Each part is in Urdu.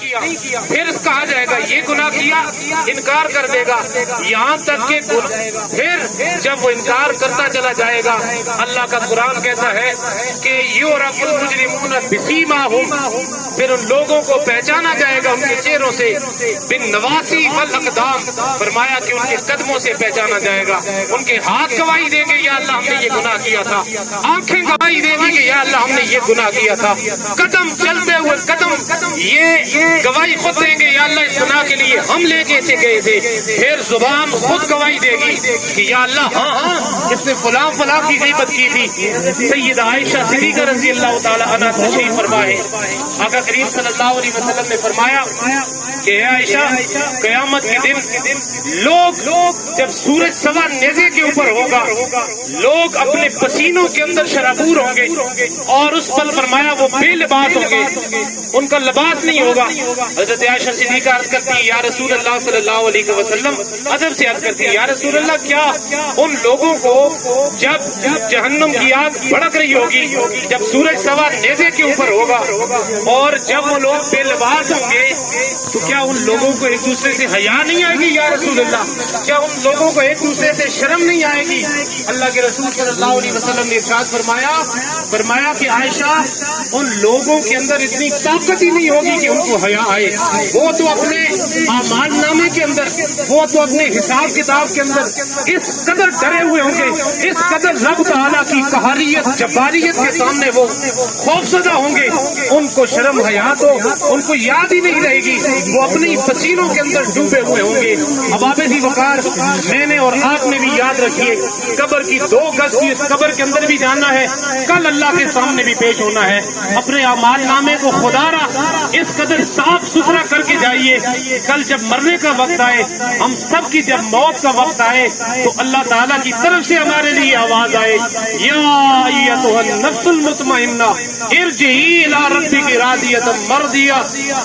پھر کہا جائے گا یہ گناہ کیا، انکار کر دے گا، یہاں تک کہ پھر جب وہ انکار کرتا چلا جائے گا، اللہ کا قرآن کہتا ہے کہ یعرف المجرمون بسیماہم، پھر ان لوگوں کو پہچانا جائے گا ان کے چہروں سے، بالنواسی والاقدام، فرمایا کہ ان کے قدموں سے پہچانا جائے گا، ان کے ہاتھ گواہی دیں گے یا اللہ ہم نے یہ گناہ کیا تھا، آنکھیں گواہی دیں گی کہ یا اللہ ہم نے یہ گناہ کیا تھا، قدم چلتے ہوئے قدم یہ گواہی خود دیں گے یا اللہ اس گناہ کے لیے ہم لے کے اسے گئے تھے، پھر زبان خود گواہی دے گی کہ یا اللہ ہاں اس نے فلاں فلاں کی غیبت کی تھی۔ سیدہ عائشہ صدیقہ رضی اللہ تعالی عنہا تشریف فرمائے، آقا کریم صلی اللہ علیہ وسلم نے فرمایا کہ اے عائشہ قیامت کے دن لوگ جب سورج سوا نیزے کے اوپر ہوگا، لوگ اپنے پسینوں کے اندر شرابور ہوں گے، اور اس پل فرمایا وہ بے لباس ہوں گے، ان کا لباس نہیں ہوگا۔ حضرت عائشہ صدیقہ عرض کرتی ہے یا رسول اللہ صلی اللہ علیہ وسلم، ادب سے عرض کرتی ہے یا رسول اللہ کیا ان لوگوں کو جب جہنم کی آگ بھڑک رہی ہوگی، جب سورج سوا نیزے کے اوپر ہوگا اور جب وہ لوگ بے لباس ہوں گے، تو کیا ان لوگوں کو ایک دوسرے سے حیا نہیں آئے گی یا رسول اللہ؟ کیا ان لوگوں کو ایک دوسرے سے شرم نہیں آئے گی؟ اللہ کے رسول صلی اللہ علیہ وسلم نے ارشاد فرمایا کہ عائشہ ان لوگوں کے اندر اتنی طاقت ہی نہیں ہوگی کہ ان کو حیا آئے، وہ تو اپنے اعمال نامے کے اندر، وہ تو اپنے حساب کتاب کے اندر اس قدر ڈرے ہوئے ہوں گے، اس قدر رب تعالیٰ کی قہاریت جباریت کے سامنے وہ خوفزدہ ہوں گے، ان کو شرم حیا تو ان کو یاد ہی نہیں رہے گی، وہ اپنی پسینوں کے اندر ڈوبے ہوئے ہوں گے۔ اب آپ بھی وقار میں نے اور آپ نے بھی یاد رکھیے، قبر کی 2 گز کی اس قبر کے اندر بھی جانا ہے، کل اللہ کے سامنے بھی پیش ہونا ہے، اپنے اعمال نامے کو خدا را اس قدر صاف ستھرا کر کے جائیے، کل جب مرنے کا وقت آئے، ہم سب کی جب موت کا وقت آئے، تو اللہ تعالیٰ کی طرف سے ہمارے لیے آواز آئے یا ایتھا النفس المطمئنہ ارجعی الی ربک راضیۃ مرضیہ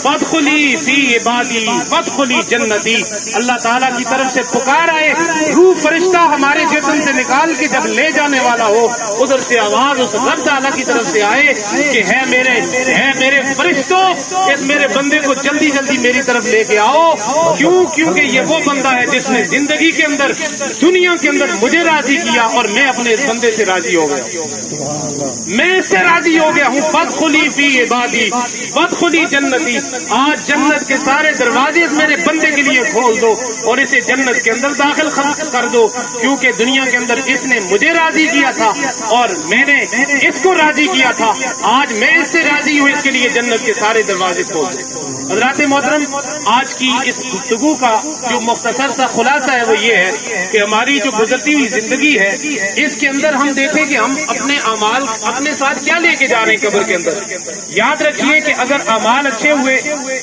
فادخلی فی عبادی وادخلی جنتی۔ اللہ تعالیٰ کی طرف سے پکار آئے، روح فرشتہ ہمارے جسم سے نکال کے جب لے جانے والا ہو، ادھر سے آواز اس رب تعالیٰ کی طرف سے آئے کہ ہے میرے فرشتوں، اس میرے بندے کو جلدی جلدی میری طرف لے کے آؤ، کیونکہ یہ وہ بندہ ہے جس نے زندگی کے اندر دنیا کے اندر مجھے راضی کیا اور میں اپنے اس بندے سے راضی ہو گیا، میں اس سے راضی ہو گیا ہوں۔ فادخلی فی عبادی وادخلی جنتی، آج جنت کے سارے دروازے اس میرے بندے کے لیے کھول دو اور اسے جنت کے اندر داخل کر دو، کیونکہ دنیا کے اندر اس نے مجھے راضی کیا تھا اور میں نے اس کو راضی کیا تھا، آج میں اس سے راضی ہوں، اس کے لیے جنت کے سارے دروازے کھول دو۔ حضرات محترم، آج کی اس گفتگو کا جو مختصر سا خلاصہ ہے وہ یہ ہے کہ ہماری جو گزرتی ہوئی زندگی ہے، اس کے اندر ہم دیکھیں کہ ہم اپنے اعمال اپنے ساتھ کیا لے کے جا رہے ہیں قبر کے اندر۔ یاد رکھیے کہ اگر اعمال اچھے ہوئے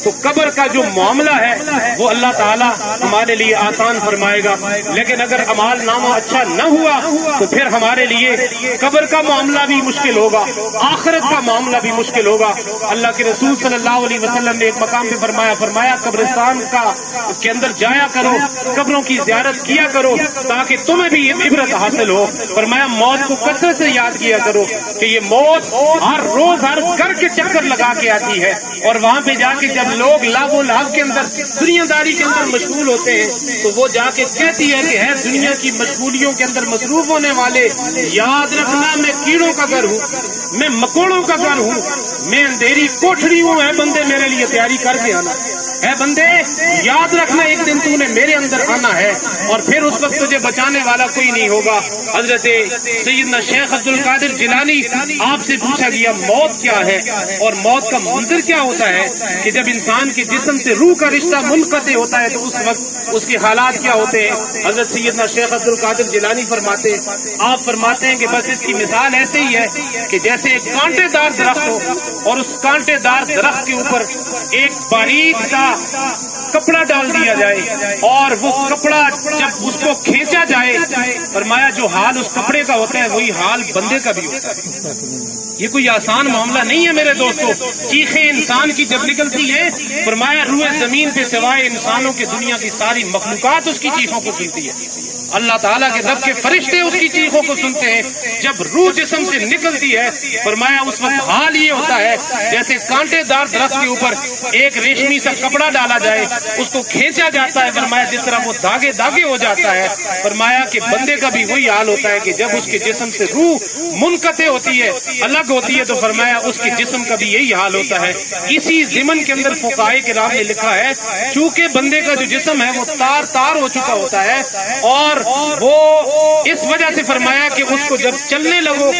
تو قبر کا جو معاملہ ہے وہ اللہ تعالیٰ ہمارے لیے آسان فرمائے گا، لیکن اگر اعمال نامہ اچھا نہ ہوا تو پھر ہمارے لیے قبر کا معاملہ بھی مشکل ہوگا، آخرت کا معاملہ بھی مشکل ہوگا۔ اللہ کے رسول صلی اللہ علیہ وسلم نے ایک مقام پہ فرمایا قبرستان کے اندر جایا کرو، قبروں کی زیارت کیا کرو تاکہ تمہیں بھی عبرت حاصل ہو۔ فرمایا موت کو کثرت سے یاد کیا کرو کہ یہ موت ہر روز ہر گھر کے چکر لگا کے آتی ہے، اور وہاں پہ جا کے جب لوگ لاگ و لاگ کے اندر دنیا داری کے اندر مشغول ہوتے ہیں تو وہ جا کے کہتی ہے کہ ہے دنیا کی مشغولیوں کے اندر مصروف ہونے والے، یاد رکھنا میں کیڑوں کا گھر ہوں، میں مکوڑوں کا گھر ہوں، میں اندھیری کوٹھری ہوں، ہے بندے میرے لیے تیاری کر کے آنا، ہے بندے یاد رکھنا ایک دن تو نے میرے اندر آنا ہے، اور پھر اس وقت تجھے بچانے والا کوئی نہیں ہوگا۔ حضرت سیدنا شیخ عبد القادر جیلانی آپ سے پوچھا گیا موت کیا ہے اور موت کا منظر کیا ہوتا ہے کہ جب انسان کے جسم سے روح کا رشتہ منقطع ہوتا ہے تو اس وقت اس کے حالات کیا ہوتے ہیں۔ حضرت سیدنا شیخ عبد القادر جیلانی فرماتے ہیں کہ بس اس کی مثال ایسے ہی ہے کہ جیسے ایک کانٹے دار درخت ہو اور اس کانٹے دار درخت کے اوپر ایک باریک سا کپڑا ڈال دیا جائے اور وہ کپڑا جب اس کو کھینچا جائے، فرمایا جو حال اس کپڑے کا ہوتا ہے وہی حال بندے کا بھی ہوتا ہے۔ یہ کوئی آسان معاملہ نہیں ہے میرے دوستو۔ چیخیں انسان کی جب نکلتی ہیں، فرمایا روئے زمین پہ سوائے انسانوں کے دنیا کی ساری مخلوقات اس کی چیخوں کو سنتی ہے۔ اللہ تعالیٰ کے رب کے فرشتے اس کی چیخوں کو سنتے ہیں. جب روح جسم سے نکلتی ہے فرمایا اس وقت حال یہ ہوتا ہے جیسے کانٹے دار درخت کے اوپر ایک ریشمی سا کپڑا ڈالا جائے, اس کو کھینچا جاتا ہے, فرمایا جس طرح وہ دھاگے دھاگے ہو جاتا ہے. فرمایا کہ بندے کا بھی وہی حال ہوتا ہے کہ جب اس کے جسم سے روح منقطع ہوتی ہے, الگ ہوتی ہے, تو فرمایا اس کے جسم کا بھی یہی حال ہوتا ہے. اسی ضمن کے اندر فقہائے کرام نے لکھا ہے چونکہ بندے کا جو جسم ہے وہ تار تار ہو چکا ہوتا ہے, اور وہ اس وجہ سے فرمایا کہ اس کو جب چلنے لگو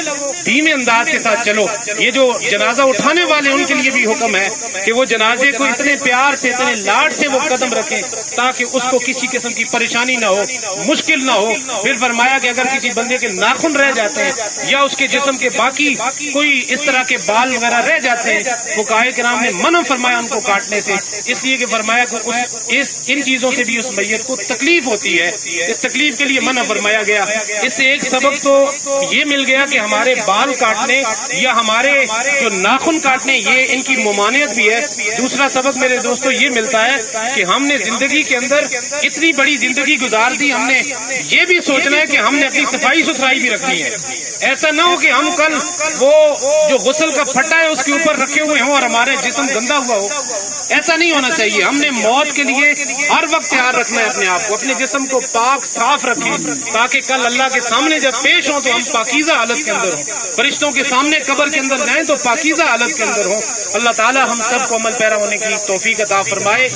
دھیمے انداز کے ساتھ چلو. یہ جو جنازہ اٹھانے والے ان کے لیے بھی حکم ہے کہ وہ جنازے کو اتنے پیار سے اتنے لاڈ سے وہ قدم رکھیں تاکہ اس کو کسی قسم کی پریشانی نہ ہو, مشکل نہ ہو. پھر فرمایا کہ اگر کسی بندے کے ناخن رہ جاتے ہیں یا اس کے جسم کے باقی کوئی اس طرح کے بال وغیرہ رہ جاتے ہیں, فقہائے کرام نے منع فرمایا ان کو کاٹنے سے, اس لیے کہ فرمایا کہ ان چیزوں سے بھی اس میت کو تکلیف ہوتی ہے, اس تکلیف کے لیے منع فرمایا گیا. اس سے ایک سبق تو یہ مل گیا کہ ہمارے بال کاٹنے یا ہمارے جو ناخن کاٹنے یہ ان کی ممانعت بھی ہے. دوسرا سبق میرے دوستو یہ ملتا ہے کہ ہم نے زندگی کے اندر اتنی بڑی زندگی گزار دی, ہم نے یہ بھی سوچنا ہے کہ ہم نے اپنی صفائی ستھرائی بھی رکھنی ہے. ایسا نہ ہو کہ ہم کل وہ جو غسل کا پھٹا ہے اس کے اوپر رکھے ہوئے ہوں اور ہمارے جسم گندا ہوا ہو. ایسا نہیں ہونا چاہیے. ہم نے موت کے لیے ہر وقت تیار رکھنا ہے اپنے آپ کو, اپنے جسم کو پاک صاف رکھیں تاکہ کل اللہ کے سامنے جب پیش ہوں تو ہم پاکیزہ حالت کے اندر ہوں, فرشتوں کے سامنے قبر کے اندر جائیں تو پاکیزہ حالت کے اندر ہوں. اللہ تعالی ہم سب کو عمل پیرا ہونے کی توفیق عطا فرمائے.